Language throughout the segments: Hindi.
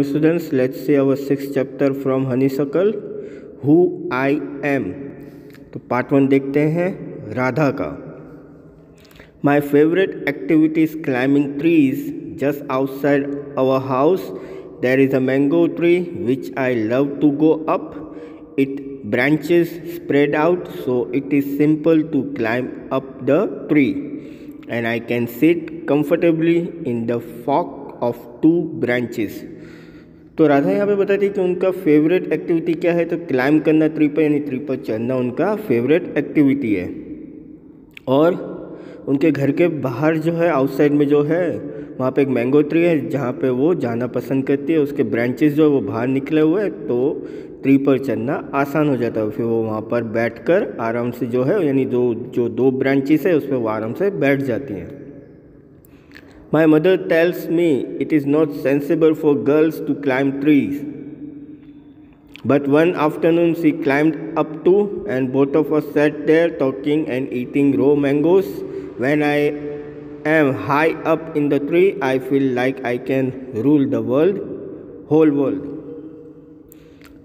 Students, let's see our sixth chapter from Honeysuckle, Who I Am. तो पार्ट 1 देखते हैं राधा का. My favorite activity is climbing trees. Just outside our house there is a mango tree which I love to go up. Its branches spread out so it is simple to climb up the tree and I can sit comfortably in the fork of 2 branches. तो राधा यहाँ पे बताती है कि उनका फेवरेट एक्टिविटी क्या है. तो क्लाइम करना ट्री पर, यानी ट्री पर चढ़ना उनका फेवरेट एक्टिविटी है. और उनके घर के बाहर जो है आउटसाइड में जो है वहाँ पे एक मैंगो ट्री है जहाँ पे वो जाना पसंद करती है. उसके ब्रांचेस जो है वो बाहर निकले हुए हैं तो ट्री पर चढ़ना आसान हो जाता है. फिर वो वहाँ पर बैठकर आराम से जो है, यानी जो 2 ब्रांचेस है उस पर वो आराम से बैठ जाती हैं. My mother tells me it is not sensible for girls to climb trees. But one afternoon she climbed up too and both of us sat there talking and eating raw mangoes. When I am high up in the tree, I feel like I can rule the whole world.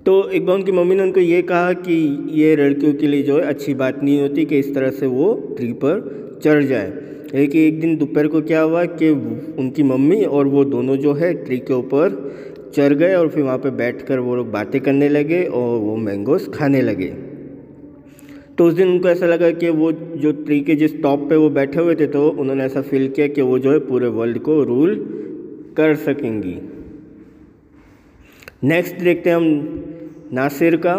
तो एक बार उनकी मम्मी ने उनको ये कहा कि ये लड़कियों के लिए जो है अच्छी बात नहीं होती कि इस तरह से वो ट्री पर चढ़ जाए. लेकिन एक दिन दोपहर को क्या हुआ कि उनकी मम्मी और वो दोनों जो है ट्री के ऊपर चढ़ गए और फिर वहाँ पे बैठकर वो लोग बातें करने लगे और वो मैंगोस खाने लगे. तो उस दिन उनको ऐसा लगा कि वो जो ट्री के जिस टॉप पे वो बैठे हुए थे तो उन्होंने ऐसा फील किया कि वो जो है पूरे वर्ल्ड को रूल कर सकेंगी. नेक्स्ट देखते हैं हम नासिर का.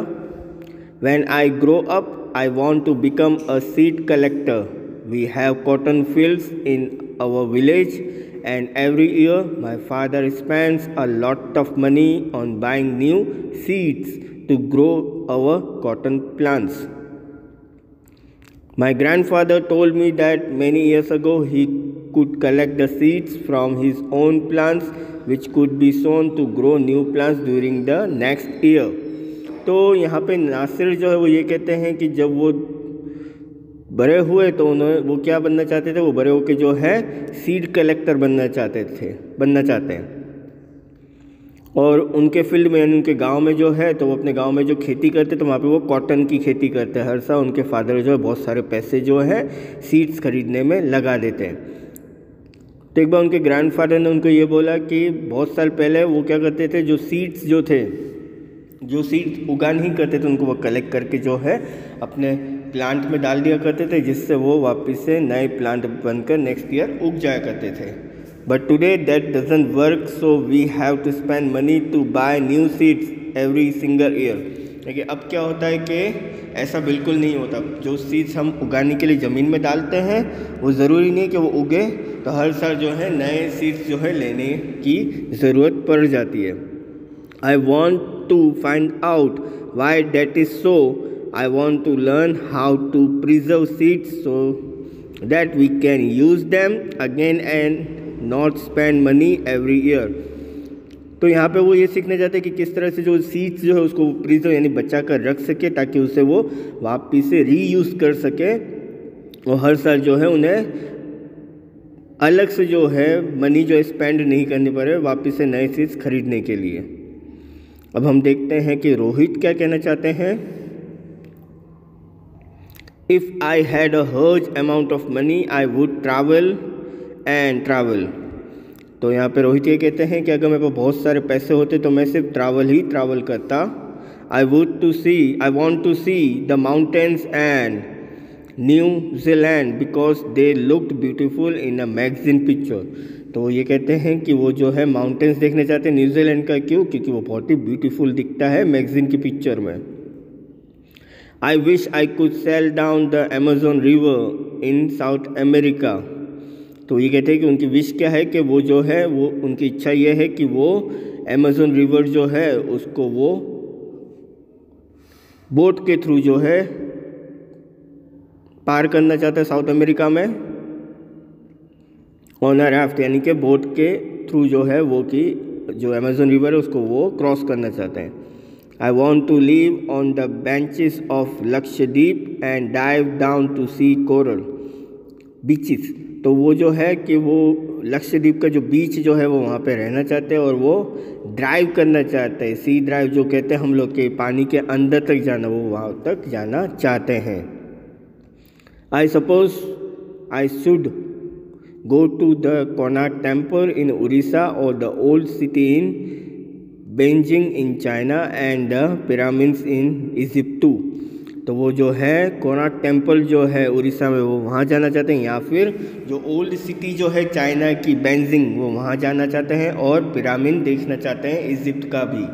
When I grow up I want to become a seed collector. We have cotton fields in our village and every year my father spends a lot of money on buying new seeds to grow our cotton plants. My grandfather told me that many years ago he could collect the seeds from his own plants which could be sown to grow new plants during the next year. तो यहाँ पे नासिर जो है वो ये कहते हैं कि जब वो बड़े हुए तो वो क्या बनना चाहते थे, वो बड़े होके जो है सीड कलेक्टर बनना चाहते हैं. और उनके फील्ड में, यानी उनके गांव में जो है तो वो अपने गांव में जो खेती करते तो वहाँ पे वो कॉटन की खेती करते हैं. हर साल उनके फादर जो है बहुत सारे पैसे जो है सीड्स खरीदने में लगा देते हैं. तो एक बार उनके ग्रैंडफादर ने उनको ये बोला कि बहुत साल पहले वो क्या करते थे, जो सीड्स उगा नहीं करते थे उनको वो कलेक्ट करके जो है अपने प्लांट में डाल दिया करते थे, जिससे वो वापस से नए प्लांट बनकर नेक्स्ट ईयर उग जाया करते थे. But today that doesn't work, so we have to spend money to buy new seeds every single year. लेकिन अब क्या होता है कि ऐसा बिल्कुल नहीं होता. जो सीड्स हम उगाने के लिए ज़मीन में डालते हैं वो ज़रूरी नहीं कि वो उगे, तो हर साल जो है नए सीड्स जो है लेने की ज़रूरत पड़ जाती है. I want to find out why that is so. I want to learn how to preserve seeds so that we can use them again and not spend money every year. तो यहाँ पे वो ये सीखना चाहते हैं कि किस तरह से जो सीड्स जो है उसको प्रिजर्व यानी बचा कर रख सके ताकि उसे वो वापस से रीयूज़ कर सके और हर साल जो है उन्हें अलग से जो है मनी जो स्पेंड नहीं करनी पड़े वापस से नए सीड्स खरीदने के लिए. अब हम देखते हैं कि रोहित क्या कहना चाहते हैं. If I had a huge amount of money I would travel. तो यहाँ पे रोहित ये कहते हैं कि अगर मेरे पास बहुत सारे पैसे होते तो मैं सिर्फ ट्रैवल करता. I want to see the mountains and New Zealand because they looked beautiful in a magazine picture. तो ये कहते हैं कि वो जो है माउंटेन्स देखने चाहते हैं न्यूजीलैंड का. क्यों? क्योंकि वो बहुत ही ब्यूटीफुल दिखता है मैगजीन की पिक्चर में. I wish I could sail down the Amazon river in South America. तो ये कहते हैं कि उनकी विश क्या है कि वो जो है वो उनकी इच्छा ये है कि वो अमेजोन रिवर जो है उसको वो बोट के थ्रू जो है पार करना चाहते हैं साउथ अमेरिका में ऑन अ राफ्ट, यानी कि बोट के थ्रू जो है वो कि जो अमेजोन रिवर है उसको वो क्रॉस करना चाहते हैं. I want to live on the benches of Lakshadweep and dive down to see coral beaches. तो वो जो है कि वो लक्षद्वीप का जो बीच जो है वो वहाँ पे रहना चाहते हैं और वो ड्राइव करना चाहते हैं, सी ड्राइव जो कहते हैं हम लोग के पानी के अंदर तक जाना, वो वहाँ तक जाना चाहते हैं। I suppose I should go to the Konark Temple in Orissa or the old city in Beijing in China and the pyramids in Egypt too। तो वो जो है कोणार्क टेम्पल जो है उड़ीसा में वो वहाँ जाना चाहते हैं, या फिर जो ओल्ड सिटी जो है चाइना की बेजिंग वो वहाँ जाना चाहते हैं और पिरामिड देखना चाहते हैं इजिप्ट का भी।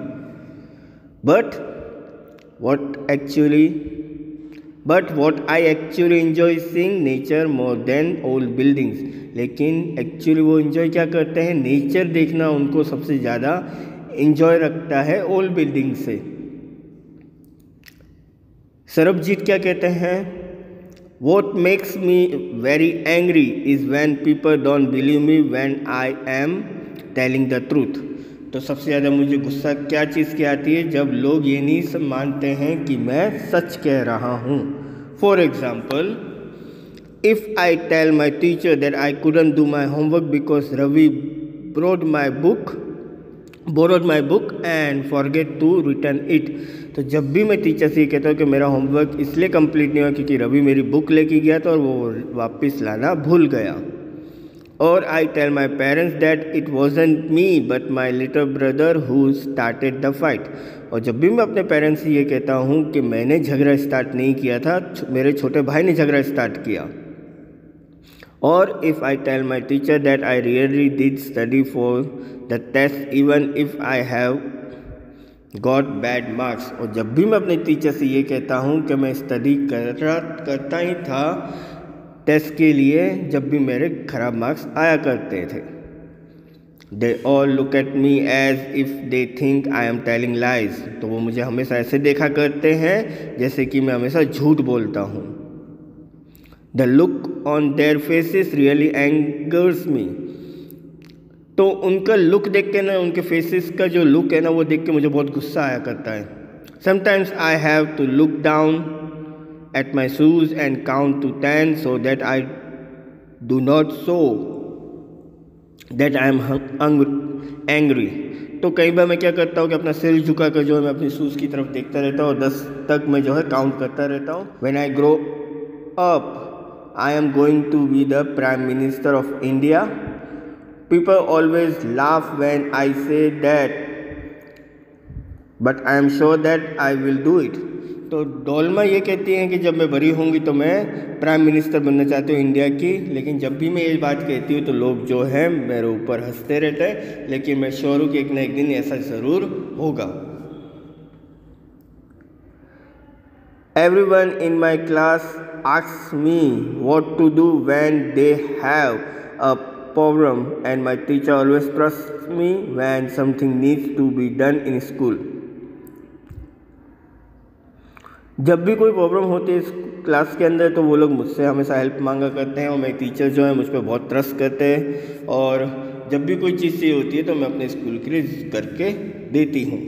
But what I actually enjoy seeing nature more than old buildings। लेकिन एक्चुअली वो इन्जॉय क्या करते हैं, नेचर देखना उनको सबसे ज़्यादा इन्जॉय रखता है ओल्ड बिल्डिंग से। सरबजीत क्या कहते हैं, What makes me very angry is when people don't believe me when I am telling the truth। तो सबसे ज़्यादा मुझे गुस्सा क्या चीज़ की आती है, जब लोग ये नहीं मानते हैं कि मैं सच कह रहा हूँ। For example, if I tell my teacher that I couldn't do my homework because Ravi borrowed my book and forget to return it। तो जब भी मैं टीचर से कहता हूँ कि मेरा होमवर्क इसलिए कंप्लीट नहीं हुआ क्योंकि रवि मेरी बुक लेके गया था और वो वापस लाना भूल गया। और I tell my parents that it wasn't me but my little brother who started the fight। और जब भी मैं अपने पेरेंट्स से ये कहता हूँ कि मैंने झगड़ा स्टार्ट नहीं किया था, मेरे छोटे भाई ने झगड़ा स्टार्ट किया। और if I tell my teacher that I really did study for the test even if I have got bad marks। और जब भी मैं अपने टीचर से ये कहता हूँ कि मैं स्टडी करता ही था टेस्ट के लिए, जब भी मेरे ख़राब मार्क्स आया करते थे। They all look at me as if they think I am telling lies। तो वो मुझे हमेशा ऐसे देखा करते हैं जैसे कि मैं हमेशा झूठ बोलता हूँ। The look on their faces really angers me। तो उनका लुक देख के ना, उनके फेसेस का जो लुक है ना वो देख के मुझे बहुत गुस्सा आया करता है। Sometimes I have to look down at my shoes and count to 10 so that I do not show that I am angry। तो कई बार मैं क्या करता हूँ कि अपना सिर झुका कर जो है मैं अपनी शूज़ की तरफ देखता रहता हूँ और 10 तक मैं जो है काउंट करता रहता हूँ। When I grow up I am going to be the Prime Minister of India। People always laugh when I say that but I am sure that I will do it। तो डोलमा ये कहती हैं कि जब मैं बड़ी होंगी तो मैं प्राइम मिनिस्टर बनना चाहती हूँ इंडिया की, लेकिन जब भी मैं ये बात कहती हूँ तो लोग जो है मेरे ऊपर हंसते रहते हैं, लेकिन मैं श्योर हूँ कि एक ना एक दिन ऐसा ज़रूर होगा। Everyone in my class asks me what to do when they have a problem and my teacher always trusts me when something needs to be done in school। जब भी कोई प्रॉब्लम होती है इस क्लास के अंदर तो वो लोग मुझसे हमेशा हेल्प मांगा करते हैं और मेरे टीचर जो है मुझ पर बहुत ट्रस्ट करते हैं, और जब भी कोई चीज़ चाहिए होती है तो मैं अपने स्कूल के लिए करके देती हूँ।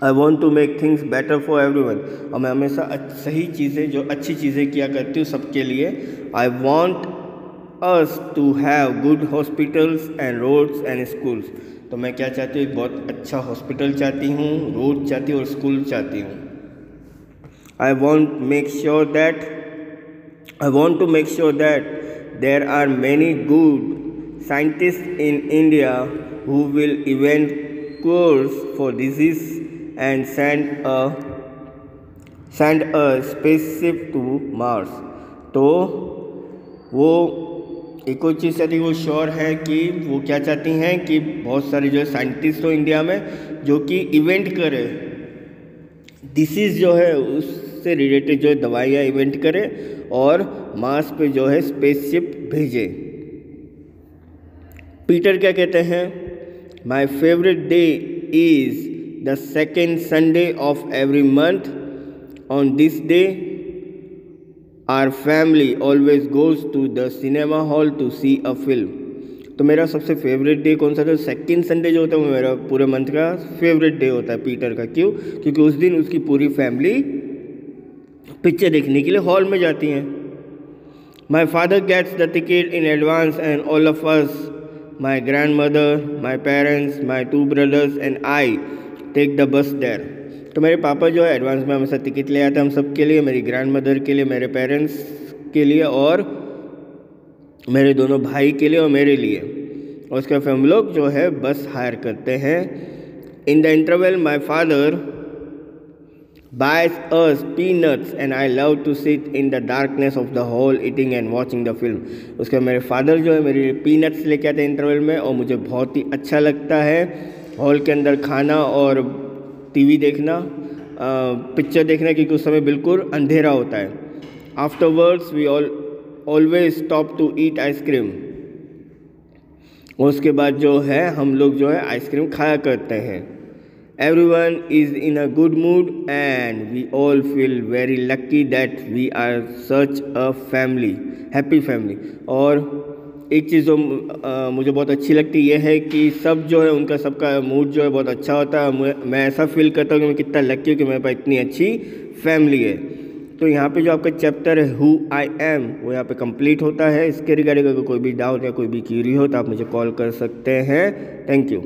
I want to make things better for everyone. और मैं हमेशा सही चीज़ें, जो अच्छी चीज़ें किया करती हूँ सबके लिए। I want us to have good hospitals and roads and schools. तो मैं क्या चाहती हूँ, एक बहुत अच्छा हॉस्पिटल चाहती हूँ, रोड चाहती हूँ और स्कूल चाहती हूँ। I want to make sure that there are many good scientists in India who will invent cures for disease and send a spaceship to Mars। तो वो एक और चीज़ चाहती है, वो श्योर है कि वो क्या चाहती हैं कि बहुत सारे जो साइंटिस्ट हो इंडिया में जो कि इवेंट करे, डिसीज़ जो है उससे रिलेटेड जो है दवाइयाँ इवेंट करे और मार्स पे जो है स्पेसशिप भेजे। पीटर क्या कहते हैं, my favourite day is the second Sunday of every month. On this day our family always goes to the cinema hall to see a film. तो मेरा सबसे फेवरेट डे कौन सा था, सेकंड संडे जो होता है वो मेरा पूरे मंथ का फेवरेट डे होता है पीटर का। क्यों? क्योंकि उस दिन उसकी पूरी फैमिली पिक्चर देखने के लिए हॉल में जाती हैं। My father gets the ticket in advance and all of us, my grandmother, my parents, my 2 brothers and I take the bus there. तो मेरे पापा जो है एडवांस में हमेशा टिकट ले आते हैं हम सब के लिए, मेरी ग्रैंड मदर के लिए, मेरे पेरेंट्स के लिए और मेरे दोनों भाई के लिए और मेरे लिए। और उसके बाद हम लोग जो है बस हायर करते हैं। In the interval my father buys us peanuts and I love to sit in the darkness of the hall eating and watching the film. उसके मेरे फादर जो है मेरे पीनट्स लेके आते हैं इंटरवल में और मुझे बहुत ही अच्छा लगता है हॉल के अंदर खाना और टीवी देखना, पिक्चर देखना, क्योंकि उस समय बिल्कुल अंधेरा होता है। Afterwards we always stop to eat ice cream. उसके बाद जो है हम लोग जो है आइसक्रीम खाया करते हैं। Everyone is in a good mood and we all feel very lucky that we are such a family, happy family। और एक चीज़ जो मुझे बहुत अच्छी लगती है है कि सब जो है उनका सबका मूड जो है बहुत अच्छा होता है। मैं ऐसा फील करता हूँ कि मैं कितना लकी हूँ कि मेरे पास इतनी अच्छी फैमिली है। तो यहाँ पे जो आपका चैप्टर है हु आई एम वो यहाँ पे कंप्लीट होता है। इसके रिगार्डिंग अगर कोई भी डाउट या कोई भी क्यूरी हो तो आप मुझे कॉल कर सकते हैं। Thank you.